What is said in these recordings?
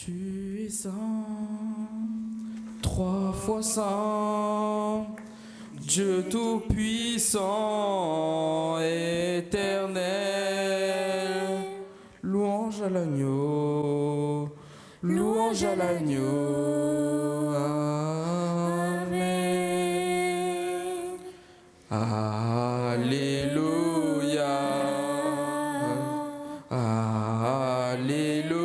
Tu es saint, 3 fois saint, Dieu tout-puissant, éternel. Louange à l'agneau, louange à l'agneau. Amen. Alléluia. Alléluia.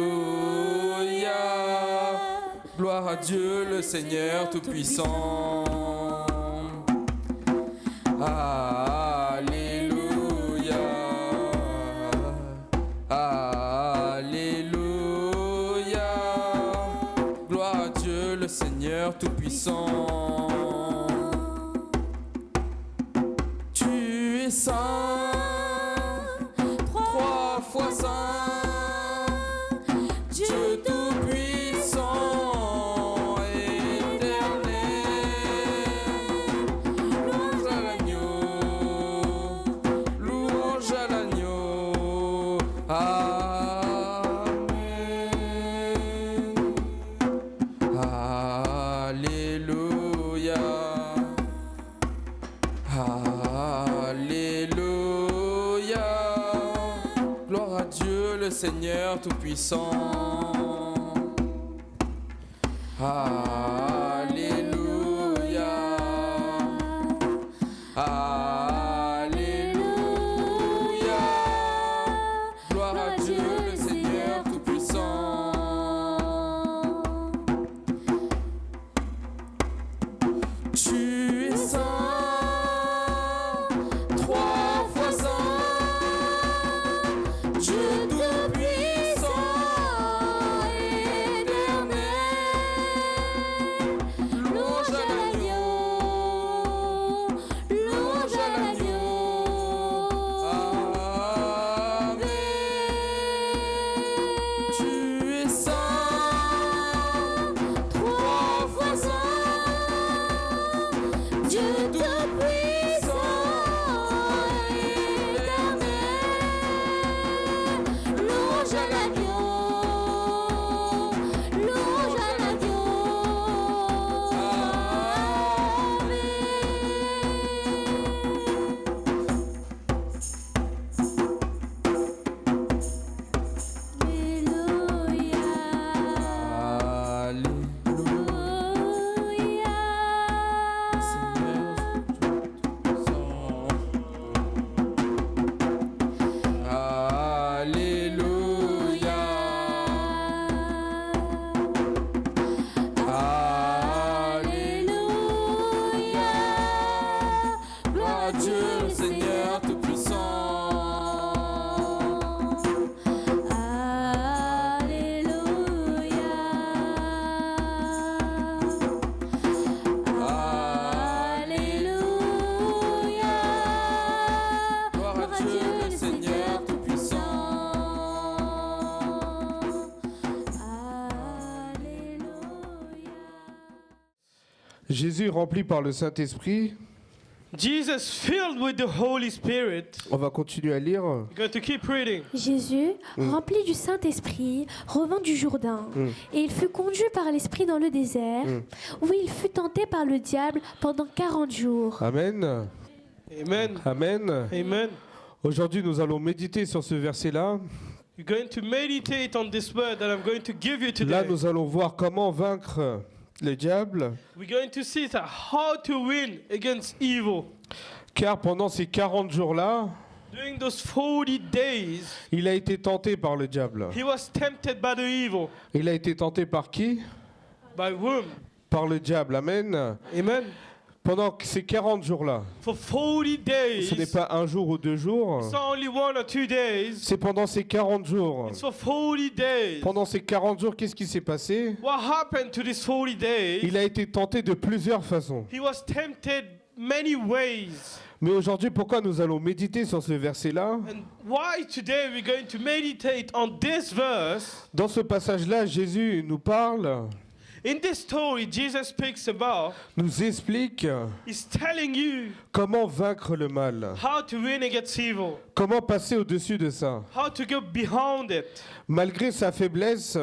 Gloire à Dieu le Seigneur Tout-Puissant. Alléluia. Alléluia. Gloire à Dieu le Seigneur Tout-Puissant. Tu es saint, 3 fois saint, Dieu tout-puissant, éternel. Louange à l'agneau, louange à l'agneau. Amen. Alléluia. Alléluia. Gloire à Dieu le Seigneur Tout-Puissant. Alléluia. Alléluia. Gloire à Dieu le Seigneur Tout-Puissant. Tu es saint, 3 fois saint, Dieu tout-puissant, éternel. Louange à l'agneau, louange à l'agneau. Amen. Tu es saint, 3 fois saint, Dieu tout-puissant, éternel. Louange à l'agneau, louange à l'agneau. Alléluia. Alléluia. Gloire à Dieu le Seigneur Tout-Puissant. Alléluia. Alléluia. Gloire à Dieu le Seigneur Tout-Puissant. Alléluia. Jésus rempli par le Saint-Esprit. Jesus filled with the Holy Spirit. On va continuer à lire. We're going to keep reading. Jésus, rempli du Saint-Esprit, revint du Jourdain, et il fut conduit par l'Esprit dans le désert, où il fut tenté par le diable pendant 40 jours. Amen. Amen. Amen. Amen. Aujourd'hui, nous allons méditer sur ce verset-là. You're going to meditate on this word that I'm going to give you Là, today. nous allons voir comment vaincre le diable. We're going to see that how to win against evil. Car pendant ces 40 jours-là, During those 40 days, il a été tenté par le diable. he was tempted by the evil. Il a été tenté par qui? By whom? Par le diable. Amen. Amen. Pendant ces 40 jours-là, For 40 days. ce n'est pas un jour ou 2 jours. It's not only 1 or 2 days. C'est pendant ces 40 jours. It's for 40 days. Pendant ces 40 jours, qu'est-ce qui s'est passé? What happened to these 40 days? Il a été tenté de plusieurs façons. He was tempted many ways. Mais aujourd'hui, pourquoi nous allons méditer sur ce verset-là? And why today we're going to meditate on this verse? Dans ce passage-là, Jésus nous parle In this story, Jesus speaks about, nous explique he's telling you comment vaincre le mal, how to win against evil, comment passer au-dessus de ça. how to go beyond it. Malgré sa faiblesse,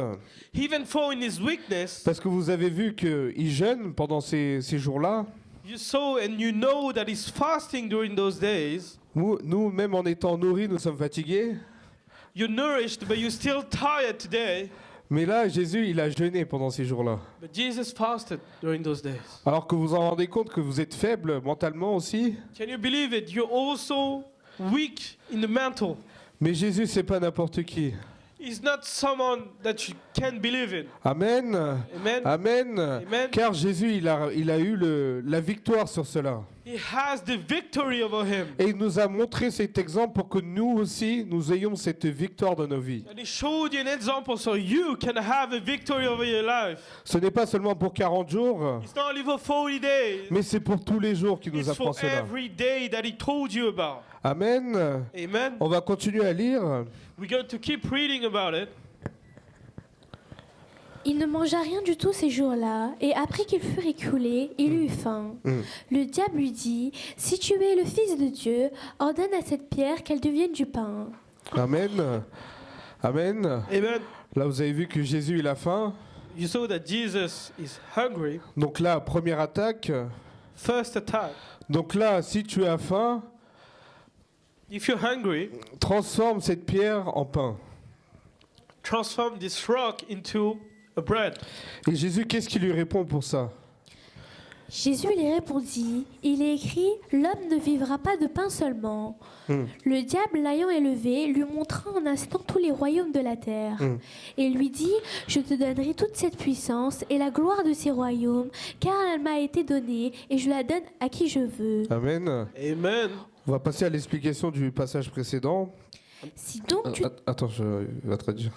Even though in his weakness, parce que vous avez vu qu'il jeûne pendant ces jours-là, you saw and you know that he's fasting during those days. nous, même en étant nourris, nous sommes fatigués. You're nourished, but you're still tired today. Mais là, Jésus, il a jeûné pendant ces jours-là. But Jesus fasted during those days. Alors que vous en rendez compte que vous êtes faible mentalement aussi. Can you believe it? You're also weak in the mental. Mais Jésus, c'est pas n'importe qui. He's not someone that you can believe in. Amen. Amen. Amen. Amen. Car Jésus, il a eu la victoire sur cela. He has the victory over him. Et il nous a montré cet exemple pour que nous aussi, nous ayons cette victoire dans nos vies. And he showed you an example so you can have a victory over your life. Ce n'est pas seulement pour 40 jours, It's not only for 40 days. mais c'est pour tous les jours qu'il nous It's apprend for cela. every day that he told you about. Amen. Amen. On va continuer à lire. We're going to keep reading about it. Il ne mangea rien du tout ces jours-là, et après qu'il fut écoulé, il eut faim. Le diable lui dit, « Si tu es le Fils de Dieu, ordonne à cette pierre qu'elle devienne du pain. » Amen. Amen. Amen. Là, vous avez vu que Jésus, il a faim. You saw that Jesus is hungry. Donc là, première attaque. First attack. Donc là, si tu as faim, If you're hungry, transforme cette pierre en pain. transform this rock into a bread. Et Jésus, qu'est-ce qu'il lui répond pour ça? Jésus lui répondit, « Il est écrit, l'homme ne vivra pas de pain seulement. » Le diable, l'ayant élevé, lui montra en instant tous les royaumes de la terre. Et lui dit, « Je te donnerai toute cette puissance et la gloire de ces royaumes, car elle m'a été donnée, et je la donne à qui je veux. Amen. Amen. On va passer à l'explication du passage précédent. Si donc tu... Attends, je vais traduire.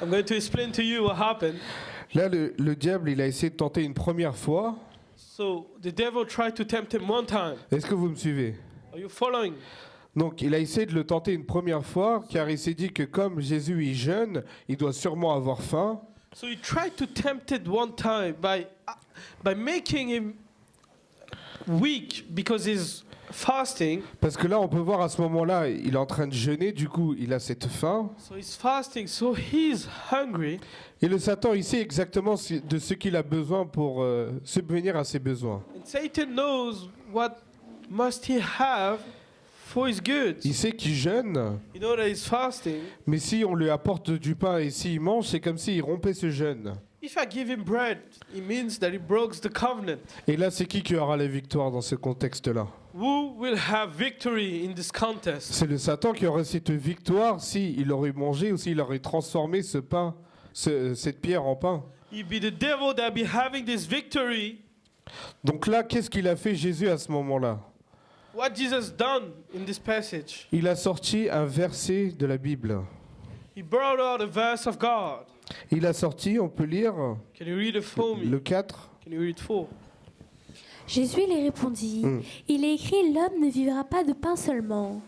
I'm going to explain to you what happened. Là, le diable, il a essayé de tenter une première fois. So the devil tried to tempt him one time. Est-ce que vous me suivez? Are you following? Donc, il a essayé de le tenter une première fois, car il s'est dit que comme Jésus est jeune, il doit sûrement avoir faim. So he tried to tempt it one time by making him weak because he's fasting. Parce que là, on peut voir à ce moment-là, il est en train de jeûner, du coup, il a cette faim. So he's fasting, so he's hungry. Et le Satan, il sait exactement de ce qu'il a besoin pour subvenir à ses besoins. And Satan knows what must he have for his goods. Il sait qu'il jeûne, You know that he's fasting. mais si on lui apporte du pain et s'il mange, c'est comme s'il rompait ce jeûne. If I give him bread, it means that he broke the covenant. Et là, c'est qui aura la victoire dans ce contexte-là? Who will have victory in this contest? C'est le Satan qui aurait cette victoire s'il aurait mangé ou s'il aurait transformé ce pain, cette pierre en pain. It'd be the devil that be having this victory. Donc là, qu'est-ce qu'il a fait Jésus à ce moment-là? What Jesus done in this passage? Il a sorti un verset de la Bible. He brought out a verse of God. Il a sorti, on peut lire, Can you read it for me? le 4. Can you read it for? Jésus lui répondit, « Il est écrit, l'homme ne vivra pas de pain seulement. »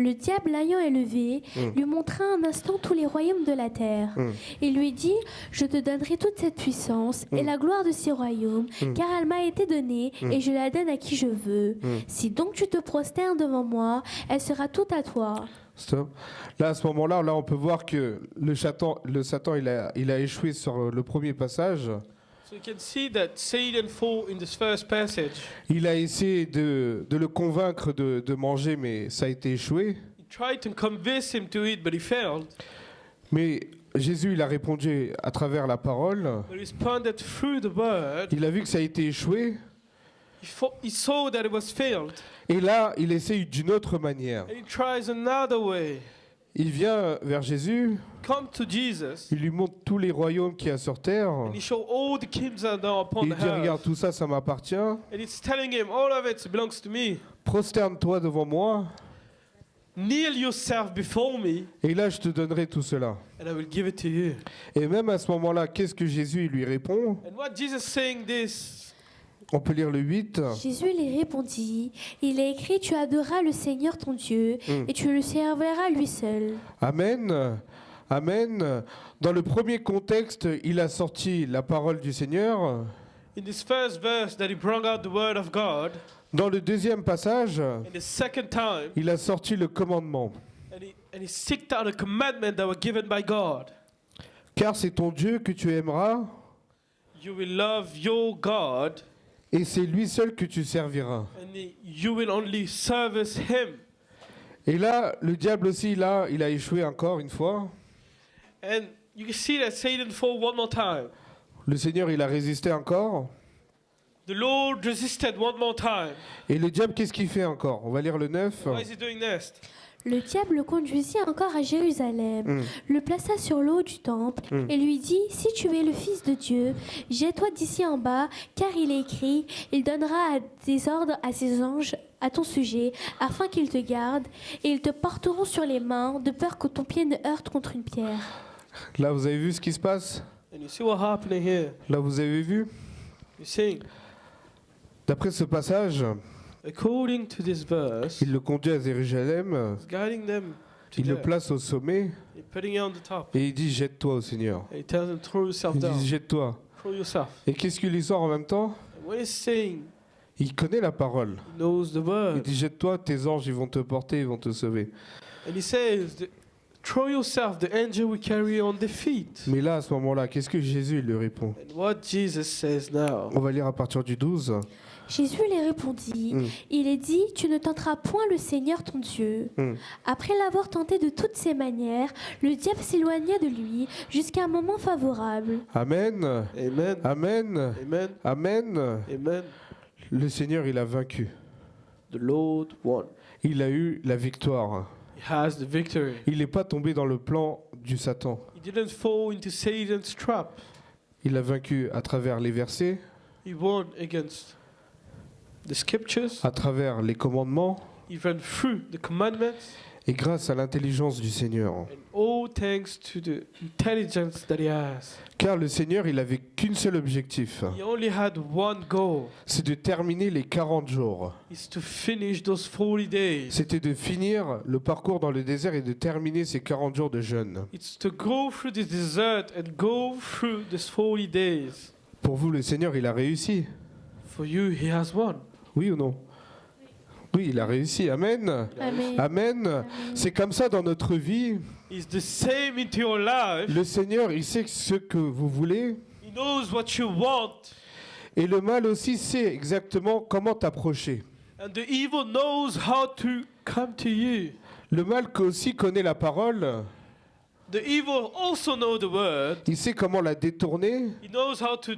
Le diable l'ayant élevé, lui montra un instant tous les royaumes de la terre. Et lui dit, « Je te donnerai toute cette puissance et la gloire de ces royaumes, car elle m'a été donnée et je la donne à qui je veux. Si donc tu te prosternes devant moi, elle sera toute à toi. » Stop. Là, à ce moment-là, là, on peut voir que le Satan, il a échoué sur le premier passage. So you can see that Satan fought in this first passage. Il a essayé de le convaincre de manger, mais ça a été échoué. He tried to convince him to eat, but he failed. Mais Jésus, il a répondu à travers la parole. But he responded through the word. Il a vu que ça a été échoué. He saw that it was failed. Et là, il essaye d'une autre manière. And he tries another way. Il vient vers Jésus. Come to Jesus. Il lui montre tous les royaumes qu'il y a sur terre. And he showed all the kingdoms that are upon Il the dit, regarde, earth. tout ça, ça m'appartient. And it's telling him, all of it belongs to me. Prosterne-toi devant moi. Kneel yourself before me, Et là, je te donnerai tout cela. and I will give it to you. Et même à ce moment-là, qu'est-ce que Jésus lui répond? And what Jesus saying this? On peut lire le 8. Jésus lui répondit, « Il est écrit, tu adoreras le Seigneur ton Dieu et tu le serviras lui seul. » Amen. Amen. Dans le premier contexte, il a sorti la parole du Seigneur. In this first verse that he brought out the word of God, Dans le deuxième passage, in the second time, il a sorti le commandement. and he seeked out a commandment that were given by God. Car c'est ton Dieu que tu aimeras, You will love your God, et c'est lui seul que tu serviras. and you will only service him. Et là, le diable aussi, là, il a échoué encore une fois. And you can see that Satan fought one more time. Le Seigneur, il a résisté encore. The Lord resisted one more time. Et le diable, qu'est-ce qu'il fait encore? On va lire le 9. What is he doing next? Le diable le conduisit encore à Jérusalem, le plaça sur le haut du temple et lui dit, si tu es le Fils de Dieu, jette-toi d'ici en bas, car il est écrit, il donnera des ordres à ses anges à ton sujet, afin qu'ils te gardent, et ils te porteront sur les mains, de peur que ton pied ne heurte contre une pierre. Là, vous avez vu ce qui se passe? And you see what happening here? Là, vous avez vu? You see, D'après ce passage, according to this verse, il le conduit à Jérusalem, he's guiding them to il le there. place au sommet, He's putting it on the top. et il dit, jette-toi au Seigneur. And he tells them, throw yourself Il down. dit, jette-toi. Throw yourself. Et qu'est-ce qu'il lui sort en même temps? And when he's saying, Il connaît la parole. he knows the Il word. dit, jette-toi, tes anges, ils vont te porter, ils vont te sauver. And he says, throw yourself, the angel will carry you on the feet. Mais là, à ce moment-là, qu'est-ce que Jésus il lui répond? And what Jesus says now, On va lire à partir du 12. Jésus les répondit, il est dit, tu ne tenteras point le Seigneur ton Dieu. Après l'avoir tenté de toutes ses manières, le diable s'éloigna de lui jusqu'à un moment favorable. Amen. amen, Amen. amen, Amen. amen, Le Seigneur, il a vaincu. the Lord won. Il a eu la victoire. He has the victory. Il n'est pas tombé dans le plan du Satan. He didn't fall into Satan's trap. Il a vaincu à travers les versets, He won against the scriptures. à travers les commandements, He ran through the commandments. et grâce à l'intelligence du Seigneur. And all thanks to the intelligence that he has. Car le Seigneur, il avait qu'une seule objectif, He only had one goal. c'est de terminer les 40 jours. Is to finish those 40 days. C'était de finir le parcours dans le désert et de terminer ces 40 jours de jeûne. It's to go through this desert and go through these 40 days. Pour vous, le Seigneur, il a réussi. For you, he has won. Oui ou non? Oui, il a réussi. Amen. Amen. Amen. C'est comme ça dans notre vie. It's the same into your life. Le Seigneur, il sait ce que vous voulez. He knows what you want. Et le mal aussi sait exactement comment t'approcher. And the evil knows how to come to you. Le mal aussi connaît la parole. The evil also knows the word. Il sait comment la détourner He knows how to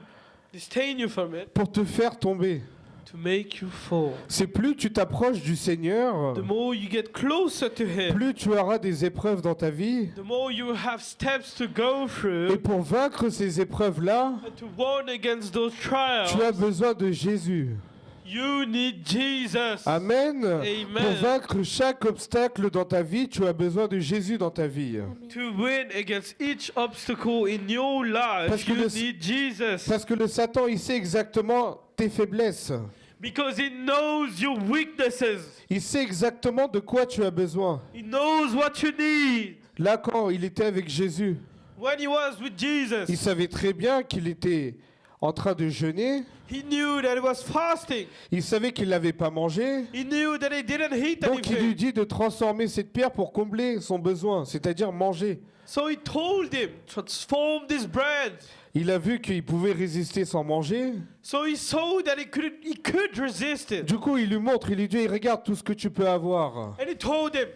disdain you from it, pour te faire tomber. to make you fall. C'est plus tu t'approches du Seigneur, The more you get closer to him, plus tu auras des épreuves dans ta vie. the more you have steps to go Et through. pour vaincre ces épreuves-là, And to warn against those tu as trials, besoin de Jésus. you need Jesus. Amen. Amen. Pour vaincre chaque obstacle dans ta vie, tu as besoin de Jésus dans ta vie. To win against each obstacle in your Parce life, que you le- need Jesus. Parce que le Satan, il sait exactement tes faiblesses. Because he knows your weaknesses. Il sait exactement de quoi tu as besoin. He knows what you need. Là, quand il était avec Jésus, When he was with il Jesus, savait très bien qu'il était en train de jeûner. he knew that he was fasting. Il savait qu'il n'avait pas mangé. He knew that he didn't eat Donc il lui anything. dit de transformer cette pierre pour combler son besoin, c'est-à-dire manger. So he told him, transform this bread. Il a vu qu'il pouvait résister sans manger. So he saw that he could resist it. Du coup, il lui montre, il lui dit, regarde tout ce que tu peux avoir. And he told him,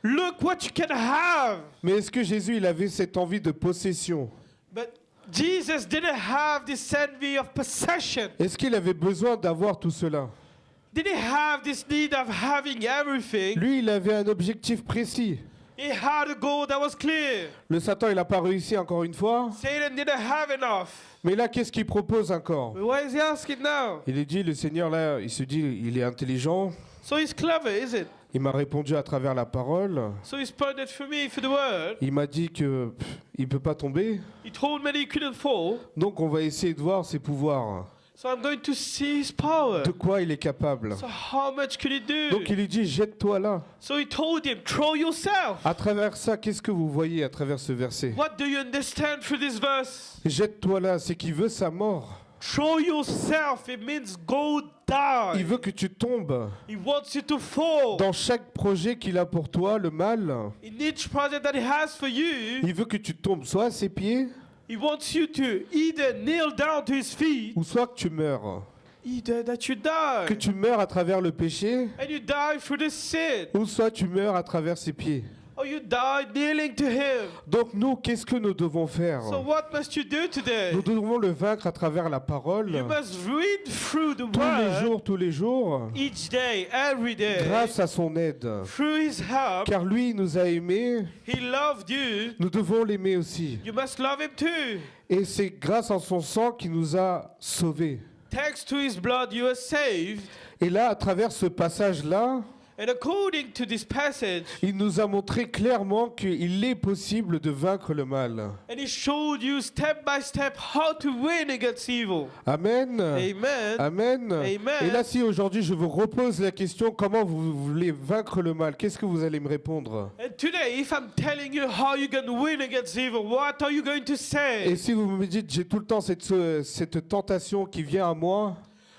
look what you can have. Mais est-ce que Jésus, il avait cette envie de possession? But Jesus didn't have this envy of possession. Est-ce qu'il avait besoin d'avoir tout cela? Did he have this need of having everything? Lui, il avait un objectif précis. He had a goal that was clear. Le Satan, il n'a pas réussi encore une fois. Satan didn't have enough. Mais là, qu'est-ce qu'il propose encore? But what is he asking now? Il est dit, le Seigneur, là, il se dit, il est intelligent. So he's clever, is it? Il m'a répondu à travers la parole. So he responded for me for the word. Il m'a dit que il peut pas tomber. He told me that he couldn't fall. Donc, on va essayer de voir ses pouvoirs. So I'm going to see his power. De quoi il est capable. So how much could he do? Donc il lui dit, jette-toi là. So he told him, throw yourself. À travers ça, qu'est-ce que vous voyez à travers ce verset? What do you understand through this verse? Jette-toi là, c'est qu'il veut sa mort. Throw yourself, it means go Il die. veut que tu tombes. He wants you to fall. Dans chaque projet qu'il a pour toi, le mal, In each project that he has for you, il veut que tu tombes soit à ses pieds, he wants you to either kneel down to his feet, ou soit que tu meurs. either that you Que die, tu meurs à travers le péché, and you die through the sin, ou soit tu meurs à travers ses pieds. or you die kneeling to him. Donc nous, qu'est-ce que nous devons faire? So what must you do today? Nous devons le vaincre à travers la parole, You must read through the tous les jours, each day, every day, grâce à son aide. through his help. Car lui, il nous a aimés, He loved you. nous devons l'aimer aussi. You must love him too. Et c'est grâce à son sang qu'il nous a sauvés. Thanks to his blood, you are saved. Et là, à travers ce passage-là, And according to this passage, il nous a montré clairement qu'il est possible de vaincre le mal. and he showed you step by step how to win against evil. Amen. Amen. Amen. Amen. Et là, si aujourd'hui je vous repose la question, comment vous voulez vaincre le mal, qu'est-ce que vous allez me répondre? And today, if I'm telling you how you're going to win against evil, what are you going to Et say? si vous me dites, j'ai tout le temps cette tentation qui vient à moi,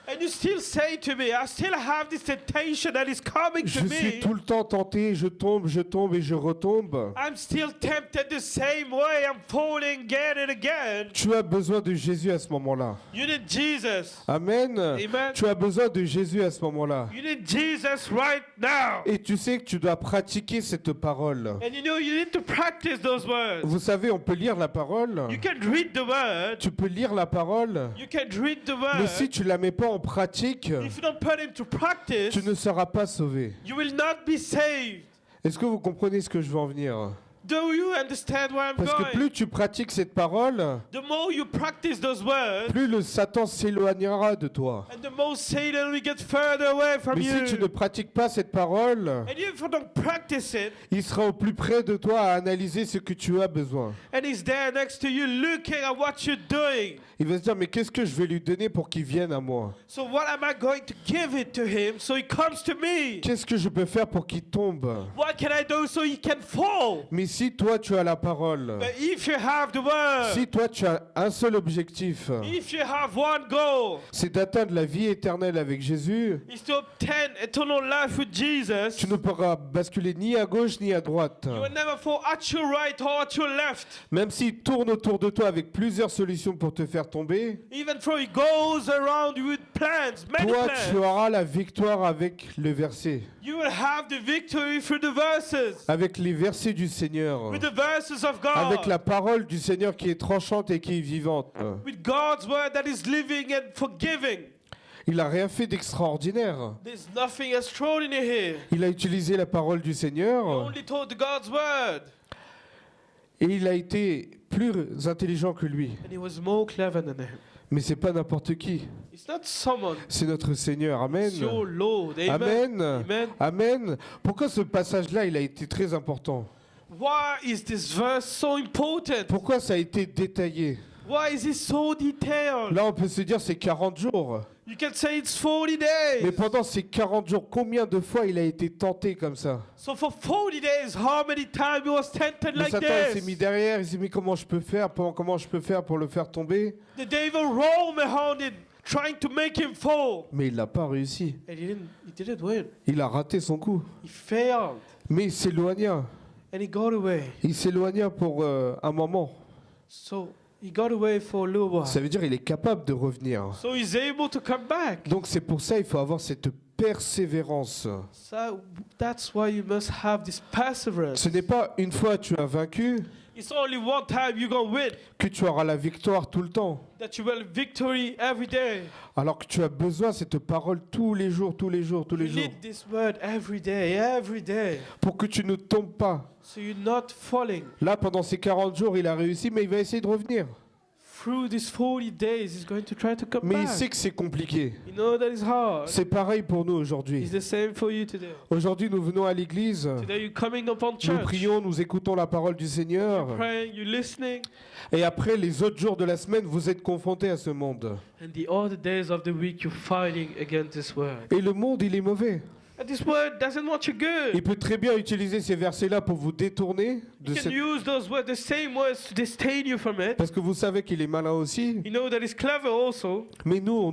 And you still say to me, I still have this temptation that is coming je to suis me. tout le temps tenté, je tombe et je retombe. I'm still tempted the same way. I'm falling again and again. Tu as besoin de Jésus à ce moment-là. You need Jesus. Amen. Amen. Tu as besoin de Jésus à ce moment-là. You need Jesus right now. Et tu sais que tu dois pratiquer cette parole. And you know you need to practice those words. Vous savez, on peut lire la parole. You can read the word. Tu peux lire la parole. You can read the Mais si word. tu la mets pas en pratique, If you don't put it to practice, tu ne seras pas sauvé. you will not be saved. Est-ce que vous comprenez ce que je veux en venir? Do you understand where I'm Parce que going? plus tu pratiques cette parole, The more you practice those words, plus le Satan s'éloignera de toi. and the more Satan will get further away from Mais si tu ne you. pratiques pas cette parole, And if you don't practice it, il sera au plus près de toi à analyser ce que tu as besoin. and he's there next to you looking at what you're doing. Il va se dire, mais qu'est-ce que je vais lui donner pour qu'il vienne à moi? So what am I going to give it to him so he comes to me? Qu'est-ce que je peux faire pour qu'il tombe? What can I do so he can fall? Mais si toi tu as la parole, But if you have the word, si toi tu as un seul objectif, if you have one goal, c'est d'atteindre la vie éternelle avec Jésus, is to obtain eternal life with Jesus, tu ne pourras basculer ni à gauche ni à droite. you will never fall at your right or at your left. Même s'il tourne autour de toi avec plusieurs solutions pour te faire tomber, Even though he goes around you with plans, many toi tu plans, auras la victoire avec le verset, you will have the victory through the verses, avec les versets du Seigneur, with the verses of avec la God, parole du Seigneur qui est tranchante et qui est vivante. with God's word that is living and forgiving. Il n'a rien fait d'extraordinaire. There's nothing extraordinary here. Il a utilisé la parole du He Seigneur only told God's word, et il a été plus intelligent que lui. and he was more clever than him. Mais c'est pas n'importe qui. It's not someone, C'est notre Seigneur. Amen. it's your Lord. Amen. Amen. Amen. Amen. Pourquoi ce passage-là, il a été très important? Why is this verse so important? Pourquoi ça a été détaillé? Why is it so detailed? Là, on peut se dire c'est 40 jours. You can say it's 40 Mais days. pendant ces 40 jours, combien de fois il a été tenté comme ça? So for 40 days, how many times he was tempted Le like Satan il s'est mis this? derrière, il s'est mis comment je peux faire pour le faire tomber? The devil roamed around him, trying to make him fall. Mais il n'a pas réussi. And he didn't win. Il a raté son coup. He failed. Mais il s'éloigna. And he got away. Il s'éloigna pour un moment. So he got away for a little while. Ça veut dire qu'il est capable de revenir. So he's able to come back. Donc c'est pour ça qu'il faut avoir cette persévérance. So that's why you must have this perseverance. Ce n'est pas une fois tu as vaincu It's only one time you're going to win, que tu auras la victoire tout le temps. that you will have victory every day. Alors que tu as besoin de cette parole tous les jours, tous les jours, tous les You jours. need this word every day, Pour que tu ne tombes pas. so you're not falling. Là, pendant ces 40 jours, il a réussi, mais il va essayer de revenir. through these 40 days, he's going to try to come Mais il back. sait que c'est compliqué. You know that is hard. C'est pareil pour nous It's aujourd'hui. the same for you today. Aujourd'hui, nous venons à l'église, Today you're coming upon nous church. prions, nous écoutons la parole du Seigneur. You're praying, you're listening. Et après, les autres jours de la semaine, vous êtes confrontés à ce monde. And the other days of the week, you're fighting against this word. Et le monde, il est mauvais. And this word doesn't want you good. Il peut très bien utiliser ces versets-là pour vous détourner de You can cette... use those words, the same words, to disdain you from it. Parce que vous savez qu'il est malin aussi. You know that he's clever also. Mais nous, on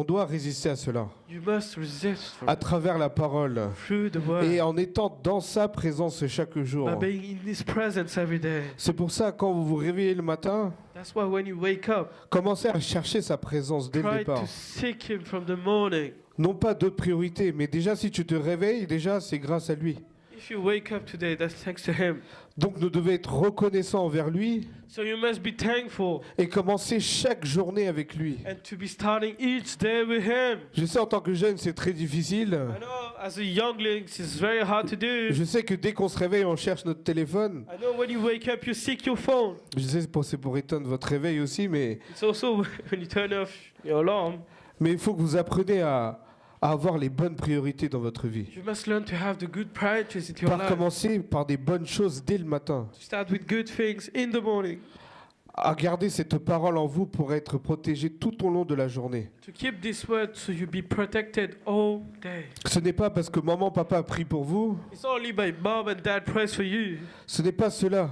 doit résister à cela. You must resist from À it. travers la parole. Through the word. Et en étant dans sa présence chaque jour. By being in his presence every day. C'est pour ça, quand vous vous réveillez le matin, That's why when you wake up, commencez à chercher sa présence dès le try départ. to seek him from the morning. Non pas d'autres priorités, mais déjà si tu te réveilles, déjà c'est grâce à lui. If you wake up today, that's thanks to him. Donc nous devons être reconnaissants envers lui So you must be thankful et commencer chaque journée avec lui. and to be starting each day with him. Je sais en tant que jeune c'est très difficile. I know as a youngling, it's very hard to do. Je sais que dès qu'on se réveille, on cherche notre téléphone. I know when you wake up, you seek your phone. Je sais c'est pour éteindre votre réveil aussi, mais It's also when you turn off your alarm. il faut que vous appreniez à avoir les bonnes priorités dans votre vie. You must learn to have the good priorities in your Par life. commencer par des bonnes choses dès le matin. To start with good things in the morning. À garder cette parole en vous pour être protégé tout au long de la journée. To keep this word so you be protected all day. Ce n'est pas parce que maman, papa a prié pour vous. It's only by mom and dad prays for you. Ce n'est pas cela.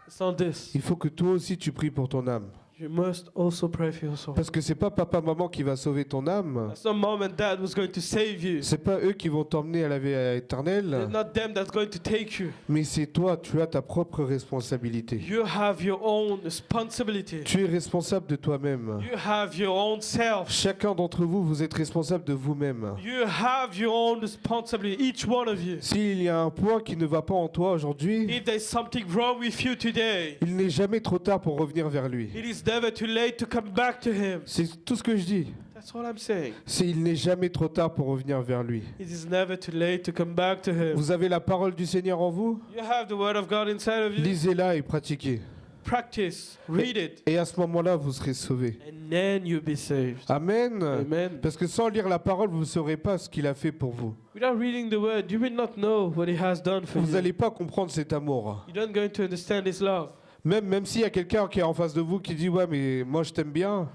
It's not this. Il faut que toi aussi tu pries pour ton âme. You must also pray for your soul. Parce que c'est pas papa, maman qui va sauver ton âme. That's not mom and dad who's going to save you. C'est pas eux qui vont t'emmener à la vie It's éternelle. not them that's going to take you. Mais c'est toi, tu as ta propre responsabilité. You have your own responsibility. Tu es responsable de toi-même. You have your own self. Chacun d'entre vous, vous êtes responsable de vous-même. You have your own responsibility, each one of you. S'il y a un point qui ne va pas en toi aujourd'hui, If there's something wrong with you today, il n'est jamais trop tard pour revenir vers lui. it is never too late to come back to him. C'est tout ce que je dis. That's all I'm saying. C'est il n'est jamais trop tard pour revenir vers lui. It is never too late to come back to him. Vous avez la parole du Seigneur en vous? You have the word of God inside of you. Lisez-la et pratiquez. Practice, read it, Et à ce moment-là, vous serez sauvés. and then you'll be saved. Amen. Amen. Parce que sans lire la parole, vous ne saurez pas ce qu'il a fait pour vous. Without reading the word, you will not know what he has done for Vous you. n'allez pas comprendre cet amour. You're not going to understand his love. Même s'il y a quelqu'un qui est en face de vous qui dit « Ouais, mais moi je t'aime bien »,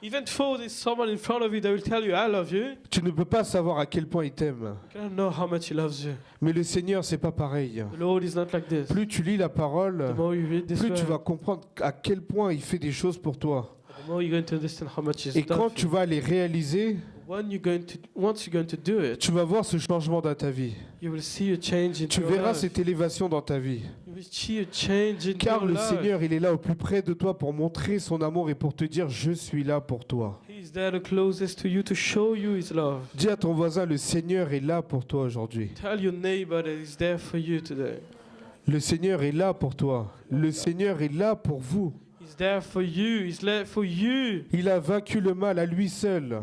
Even though there's someone in front of you that will tell you, I love you, tu ne peux pas savoir à quel point il t'aime. you cannot know how much he loves you. Mais le Seigneur, c'est pas pareil. The Lord is not like this. Plus tu lis la parole, The more you read this plus tu vas word, comprendre à quel point il fait des choses pour toi. the more you're going to understand how much he's Et done quand for tu you. vas les réaliser, Once you're going to do it, tu vas voir ce changement dans ta vie. you will see a change in Tu your verras life. cette élévation dans ta vie. You will see a change in Car your le life. Seigneur, il est là au plus près de toi pour montrer son amour et pour te dire « Je suis là pour toi ». He's there the closest to you to show you his love. Dis à ton voisin, le Seigneur est là pour toi aujourd'hui. Tell your neighbor that he's there for you today. Le Seigneur est là pour toi. Le Seigneur est là pour vous. He's there for you. He's there for you. Il a vaincu le mal à lui seul.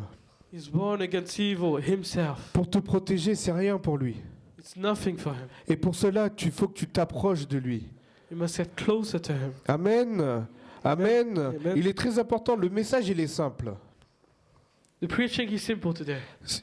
He's born against evil himself. Pour te protéger, c'est rien pour lui. It's nothing for him. Et pour cela, il faut que tu t'approches de lui. You must get closer to him. Amen. Amen. Amen. Il est très important. Le message, il est simple. The preaching is simple today.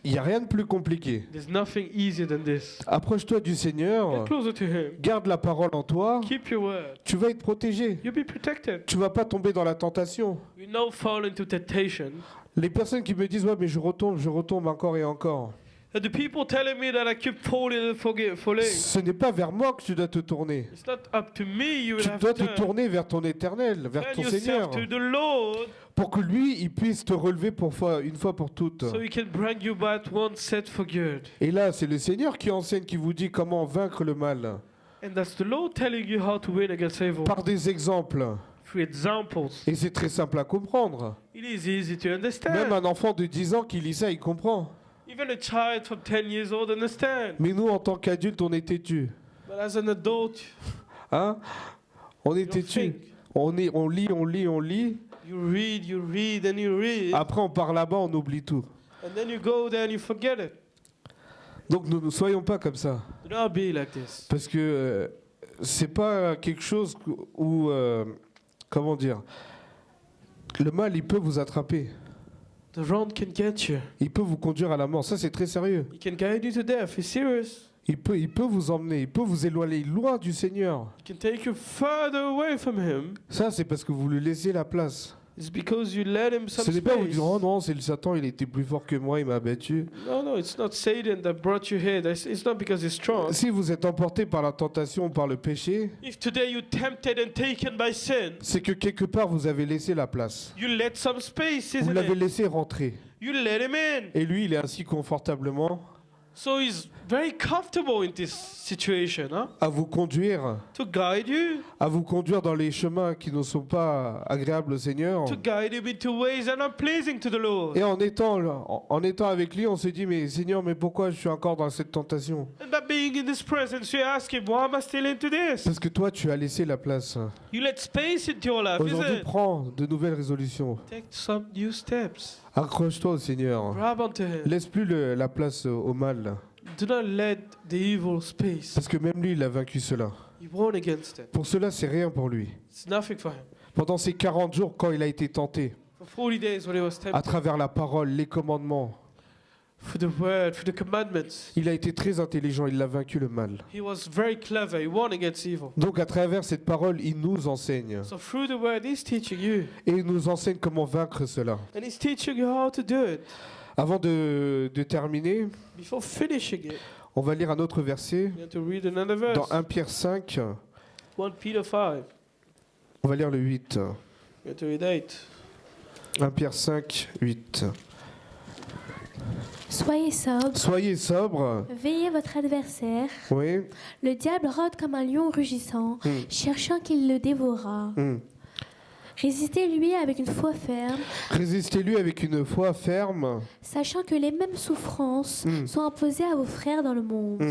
Il n'y a rien de plus compliqué. There's nothing easier than this. Approche-toi du Seigneur. Get closer to him. Garde la parole en toi. Keep your word. Tu vas être protégé. You'll be protected. Tu vas pas tomber dans la tentation. You will not fall into temptation. Les personnes qui me disent ouais mais je retombe encore et encore. And the people telling me that I keep falling and falling. Ce n'est pas vers moi que tu dois te tourner. It's not up to me. You will Tu have dois to te turn. tourner vers ton éternel, vers Turn ton yourself Seigneur, to the Lord, pour que lui, il puisse te relever une fois pour toutes. so He can bring you back one set for good. Et là, c'est le Seigneur qui enseigne, qui vous dit comment vaincre le mal. And that's the Lord telling you how to win against evil. Par des exemples. Through examples. Et c'est très simple à comprendre. It is easy to understand. Même un enfant de 10 ans qui lit ça, il comprend. Even a child from 10 years old understand. Mais nous, en tant qu'adultes, on est têtus. But as an adult, Hein? On est you don't têtus. think. On lit. You read, and you read. Après, on part là-bas, on oublie tout. And then you go there and you forget it. Donc, nous ne soyons pas comme ça. Do not be like this. Parce que c'est pas quelque chose où... comment dire? Le mal, il peut vous attraper. The wrong can get you. Il peut vous conduire à la mort. Ça, c'est très sérieux. He can guide you to death. It's serious. Il peut vous emmener. Il peut vous éloigner loin du Seigneur. He can take you further away from him. Ça, c'est parce que vous lui laissez la place. It's because you let him some Ce n'est pas vous space. dire, oh non, c'est le Satan, il était plus fort que moi, il m'a battu. No, it's not Satan that brought you here. It's not because he's strong. Si vous êtes emporté par la tentation, par le péché, If today you're tempted and taken by sin, c'est que quelque part vous avez laissé la place. you let some space, Vous isn't l'avez it? laissé rentrer. You let him in. Et lui, il est ainsi confortablement So he's very comfortable in this situation, huh? à vous conduire, To guide you, dans les chemins qui ne sont pas agréables au Seigneur. to guide him into ways that are pleasing to the Lord. Et en étant avec lui, on se dit, mais Seigneur, mais pourquoi je suis encore dans cette tentation? And by being in this presence, you ask him, why am I still into this? Parce que toi, tu as laissé la place. You let space into your life, is Aujourd'hui, it? prends de nouvelles résolutions. Take some new steps. Accroche-toi au Seigneur. Grab onto him. Laisse plus la place au mal. Do not let the evil space. Parce que même lui, il a vaincu cela. He won against it. Pour cela, c'est rien pour lui. It's nothing for him. Pendant ces 40 jours, quand il a été tenté, For 40 days when he was à tempted, travers la parole, les commandements, for the word, for the commandments, il a été très intelligent, il a vaincu le mal. he was very clever. He won against evil. Donc à travers cette parole, il nous enseigne. So through the word, he's teaching you. Et il nous enseigne comment vaincre cela. And he's teaching you how to do it. Avant de terminer, Before finishing it, on va lire un autre verset. you have to read another verse. Dans 1 Pierre 5, 1 Peter 5. on va lire le 8. You have to read 8. 1 Pierre 5, 8. Soyez sobres, Soyez sobres. veillez votre adversaire. Oui. Le diable rôde comme un lion rugissant, cherchant qu'il le dévorera. Résistez-lui avec une foi ferme, Résistez-lui avec une foi ferme. sachant que les mêmes souffrances sont imposées à vos frères dans le monde.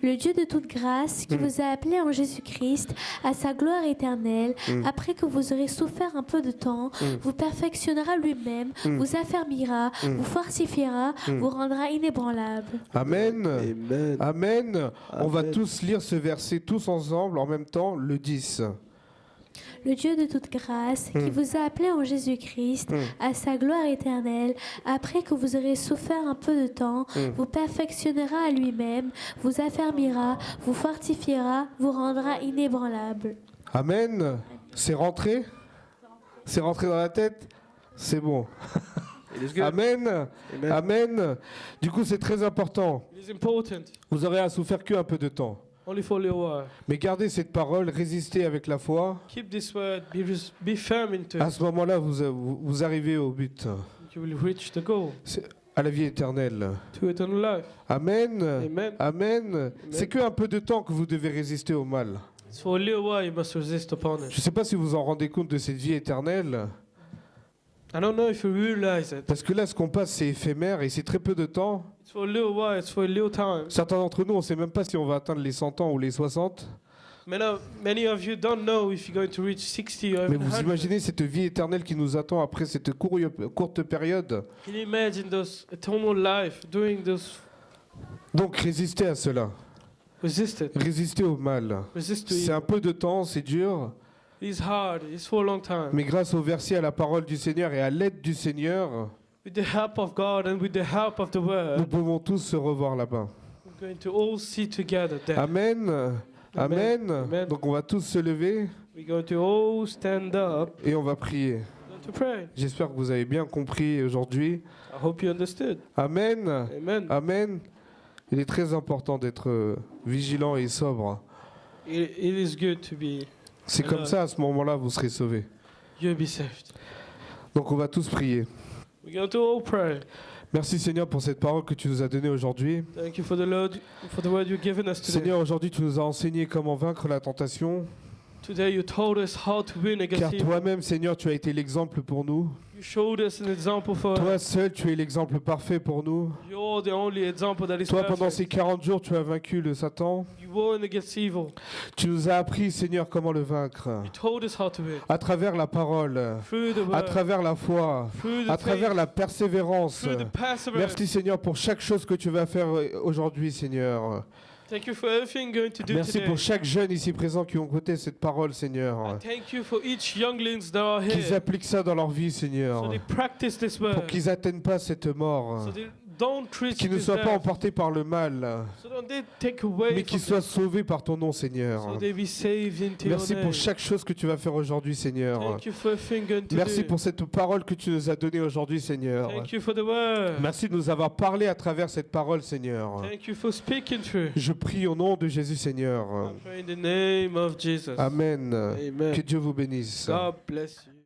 Le Dieu de toute grâce, qui vous a appelé en Jésus-Christ à sa gloire éternelle, après que vous aurez souffert un peu de temps, vous perfectionnera lui-même, vous affermira, vous fortifiera, vous rendra inébranlable. Amen. Amen. Amen. On va Amen. tous lire ce verset tous ensemble en même temps, le 10. Le Dieu de toute grâce, qui vous a appelé en Jésus-Christ à sa gloire éternelle, après que vous aurez souffert un peu de temps, vous perfectionnera à lui-même, vous affermira, vous fortifiera, vous rendra inébranlable. Amen. C'est rentré? C'est rentré dans la tête? C'est bon. It is good. Amen. Amen. Amen. Du coup, c'est très important. It is important. Vous aurez à souffrir qu'un peu de temps. Only for a little while. Mais gardez cette parole, résistez avec la foi. Keep this word. Be firm into À it. ce moment-là, vous arrivez au but, You will reach the goal. à la vie éternelle. To eternal life. Amen. Amen. Amen. C'est qu'un peu de temps que vous devez résister au mal. It's for a little while you must resist upon Je it. ne sais pas si vous en rendez compte de cette vie éternelle, I don't know if you realize it. parce que là, ce qu'on passe, c'est éphémère et c'est très peu de temps. It's for a little while. It's for a little time. Certains d'entre nous, on ne sait même pas si on va atteindre les 100 ans ou les 60. Many of you don't know if you're going to reach 60 or Mais even vous 100. imaginez cette vie éternelle qui nous attend après cette courte période. Can you imagine those eternal life during those? Donc résistez à cela. Resist it. Résistez au mal. Resist to C'est un evil. peu de temps, c'est dur. It's hard. It's for a long time. Mais grâce au verset, à la parole du Seigneur et à l'aide du Seigneur, With the help of God and with the help of the nous Word, pouvons tous se revoir là-bas. we're going to all see together there. Amen. Amen. Amen. Donc on va tous se lever We're going to all stand up. et on va prier. We're going to pray. J'espère que vous avez bien compris aujourd'hui. I hope you understood. Amen. Amen. Amen. Il est très important d'être vigilant et sobre. It is good to be. C'est comme ça, à ce moment-là, vous serez sauvés. You'll be saved. Donc on va tous prier. We're going to all pray. Merci Seigneur pour cette parole que tu nous as donnée aujourd'hui. Thank you for the Lord, for the word you've given us today. Seigneur, aujourd'hui tu nous as enseigné comment vaincre la tentation. Today you told us how to win Car against evil. toi-même, Seigneur, tu as été l'exemple pour nous. You showed us an example for us. Toi seul, tu es l'exemple parfait pour nous. You're the only example that is Toi, pendant perfect. ces 40 jours, tu as vaincu le Satan. You won against evil. Tu nous as appris, Seigneur, comment le vaincre. You told us how to win. À travers la parole, Through the à word, travers la foi, through the à travers faith, la persévérance. through the perseverance. Merci Seigneur pour chaque chose que tu vas faire aujourd'hui, Seigneur. Thank you for everything you're going to do Merci today. pour chaque jeune ici présent qui ont écouté cette parole, Seigneur. Thank you for each younglings that are Qu'ils here. appliquent ça dans leur vie, So Seigneur. they practice this Pour word. qu'ils n'atteignent pas cette mort. So they don't treat Qu'ils ne this soient pas death. emportés par le mal. So don't they take away Mais qu'ils from soient sauvés par ton nom, them. So Seigneur. they be saved into Merci your pour name. chaque chose que tu vas faire aujourd'hui, Seigneur. Thank you for everything you're going to Merci do. pour cette parole que tu nous as donnée aujourd'hui, Seigneur. Thank you for the word. Merci de nous avoir parlé à travers cette parole, Seigneur. Thank you for speaking through. Je prie au nom de Jésus, Seigneur. I pray in the name of Jesus. Amen. Amen. Que Dieu vous bénisse. God bless you.